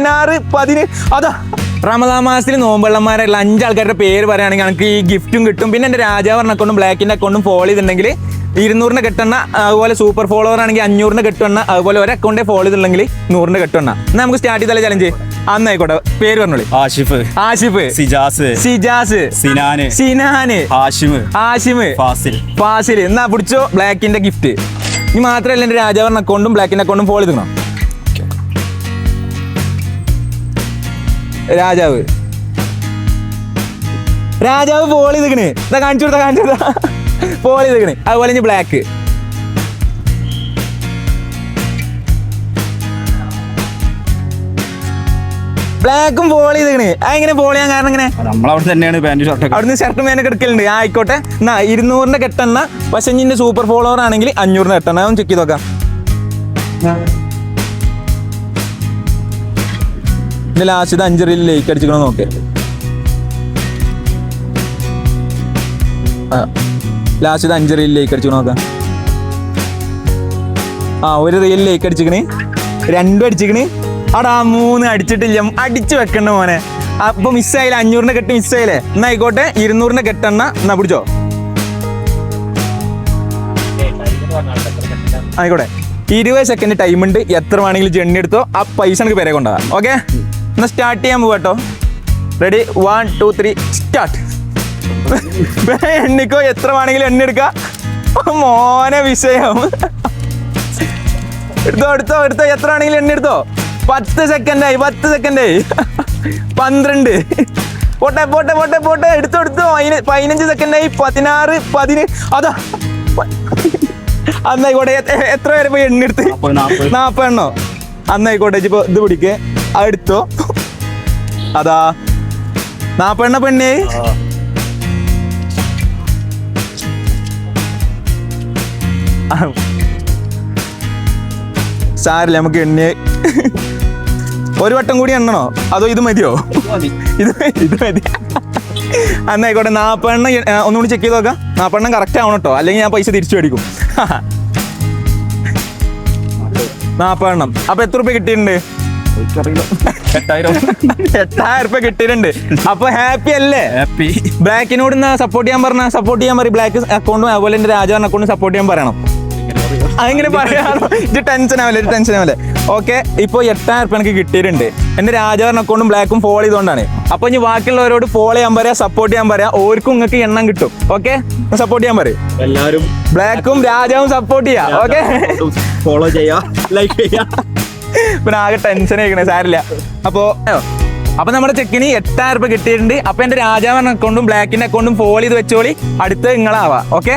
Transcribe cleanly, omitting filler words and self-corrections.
16 17 അതാ റമദാൻ മാസത്തിൽ നോമ്പുള്ളമാരായിട്ടുള്ള 5 ആൾക്കാരുടെ പേര് പറയുകയാണെങ്കിൽ എനിക്ക് ഈ ഗിഫ്റ്റും കിട്ടും. പിന്നെ എൻ്റെ രാജാവറിൻ്റെ അക്കൗണ്ടും ബ്ലാക്കിൻ്റെ അക്കൗണ്ടും ഫോളോ ചെയ്തിട്ടുണ്ടെങ്കിൽ 200 കെട്ടെണ്ണ, അതുപോലെ സൂപ്പർ ഫോളോവർ ആണെങ്കിൽ 500 കെട്ടെണ്ണ, അതുപോലെ ഒരു അക്കൗണ്ടേ ഫോളോ ചെയ്തിട്ടുണ്ടെങ്കിൽ 100 കെട്ടെണ്ണ. എന്നാൽ നമുക്ക് സ്റ്റാർട്ട് ചെയ്താലേ ചലഞ്ച്. അന്നായിക്കോട്ടെ, പേര് പറഞ്ഞോളി. ആഷിഫ്, സിജാസ്, സിനാന്, ഹാഷിമ്, ഫാസിൽ. എന്നാ പിടിച്ചോ ബ്ലാക്കിന്റെ ഗിഫ്റ്റ്. ഇനി മാത്രമല്ല എൻ്റെ രാജാവറിൻ്റെ അക്കൗണ്ടും ബ്ലാക്കിന്റെ അക്കൗണ്ടും ഫോളോ ചെയ്തിക്കണം. രാജാവ് ഫോളോ ചെയ്തിക്കണ്. ഇതാ കാണിച്ചു കൊടുത്താ ഫോളോ ചെയ്തിക്കണ്. അതുപോലെ ഇനി ബ്ലാക്ക്. ബ്ലാക്കും ഫോളോ ചെയ്തിക്കണ്. അതെങ്ങനെ ഫോളോ ചെയ്യാൻ കാരണം എങ്ങനെ? നമ്മളവിടെ തന്നെയാണ് പാന്റ് ഷർട്ട്, അവിടുന്ന് ഷർട്ടും പേനൊക്കെ എടുക്കലുണ്ട്. ആയിക്കോട്ടെ, എന്നാ 200 കെട്ടെണ്ണ. പക്ഷെ ഇനി സൂപ്പർ ഫോളോവർ ആണെങ്കിൽ 500 കെട്ടെണ്ണ. അതൊന്ന് ചെക്ക് ചെയ്ത് നോക്കാം. ഇതിന്റെ ലാസ്റ്റ് 5 റീൽ ലേക്ക് അടിച്ചിക്കണോ നോക്കേ. ലാസ്റ്റ് 5 റീൽ ലേക്ക് അടിച്ചിക്കണോ നോക്കാം. ഒരു റീൽ ലേക്ക് അടിച്ചിക്കണ്, 2 അടിച്ചിക്കണ്. അടാ 3 അടിച്ചിട്ടില്ല. അടിച്ചു വെക്കണ്ട മോനെ. അപ്പൊ മിസ്സായില്ല. 500 കെട്ട് മിസ്സായില്ലേ. എന്നാ ആയിക്കോട്ടെ, 200 കെട്ടെണ്ണ. എന്നാ പിടിച്ചോ. ആയിക്കോട്ടെ, 20 സെക്കൻഡ് ടൈം ഉണ്ട്. എത്ര വേണമെങ്കിലും ജെണ്ണി എടുത്തോ. ആ പൈസ എനിക്ക് പേരെ കൊണ്ടുപോകാം. ഓക്കെ, എന്നാ സ്റ്റാർട്ട് ചെയ്യാൻ പോവാട്ടോ. Ready, 1 2 3 start. എണ്ണിക്കോ, എത്ര വേണമെങ്കിലും എണ്ണ എടുക്കാം. മോനെ വിഷയം. എടുത്തോ. എത്ര വേണമെങ്കിലും എണ്ണ എടുത്തോ. 10 സെക്കൻഡായി. 12. പോട്ടെ. എടുത്തോ. 15 സെക്കൻഡായി. 16 17 അതാ. അന്നായിക്കോട്ടെ, എത്ര പേരെ പോയി എണ്ണ എടുത്ത്? 40 എണ്ണോ. അന്നായിക്കോട്ടെ, ഇപ്പൊ ഇത് പിടിക്കേ. അതെടുത്തോ. അതാ 40 എണ്ണ പെണ്ണേ. സാരില്ല, നമുക്ക് എണ്ണ ഒരു വട്ടം കൂടി എണ്ണണോ അതോ ഇത് മതിയോ? ഇത് മതി. അന്നായിക്കോട്ടെ, 40 എണ്ണം ഒന്നുകൂടി ചെക്ക് ചെയ്ത് നോക്കാം. 40 എണ്ണം കറക്റ്റ് ആവണം കേട്ടോ, അല്ലെങ്കിൽ ഞാൻ പൈസ തിരിച്ചു മേടിക്കും. 40 എണ്ണം. അപ്പൊ എത്ര രൂപ കിട്ടിയിട്ടുണ്ട്? 8000 രൂപ കിട്ടിയിട്ടുണ്ട്. അപ്പൊ ഹാപ്പി അല്ലേ? ഹാപ്പി. ബ്ലാക്കിനോട് സപ്പോർട്ട് ചെയ്യാൻ പറയും. ബ്ലാക്ക് അക്കൗണ്ടും അതുപോലെ എന്റെ രാജാവിന്റെ അക്കൗണ്ടും സപ്പോർട്ട് ചെയ്യാൻ പറയണം. അങ്ങനെ പറയാണോ? ഇത് ടെൻഷൻ ആവല്ലേ. ഓക്കെ, ഇപ്പൊ 8000 രൂപ എനിക്ക് കിട്ടിയിട്ടുണ്ട്. എന്റെ രാജാവിന്റെ അക്കൗണ്ടും ബ്ലാക്കും ഫോളോ ചെയ്തുകൊണ്ടാണ്. അപ്പൊ ഇനി ബാക്കിയുള്ളവരോട് ഫോളോ ചെയ്യാൻ പറയാ, സപ്പോർട്ട് ചെയ്യാൻ പറയാ. ഓർക്കും നിങ്ങൾക്ക് എണ്ണം കിട്ടും. ഓക്കെ, സപ്പോർട്ട് ചെയ്യാൻ പറയും. എല്ലാവരും ബ്ലാക്കും രാജാവും സപ്പോർട്ട് ചെയ്യാം. ഓക്കെ, ഫോളോ ചെയ്യാ, ലൈക്ക് ചെയ്യാ. പിന്നെ ആകെ ടെൻഷൻ ആയിക്കണേ. സാരില്ല. അപ്പൊ നമ്മുടെ ചെക്കിന് 8000 രൂപ കിട്ടിയിട്ടുണ്ട്. അപ്പൊ എന്റെ രാജാവിന്റെ അക്കൗണ്ടും ബ്ലാക്കിന്റെ അക്കൗണ്ടും ഫോളോ ചെയ്ത് വെച്ചോളി. അടുത്ത് നിങ്ങളാവാ. ഓക്കെ.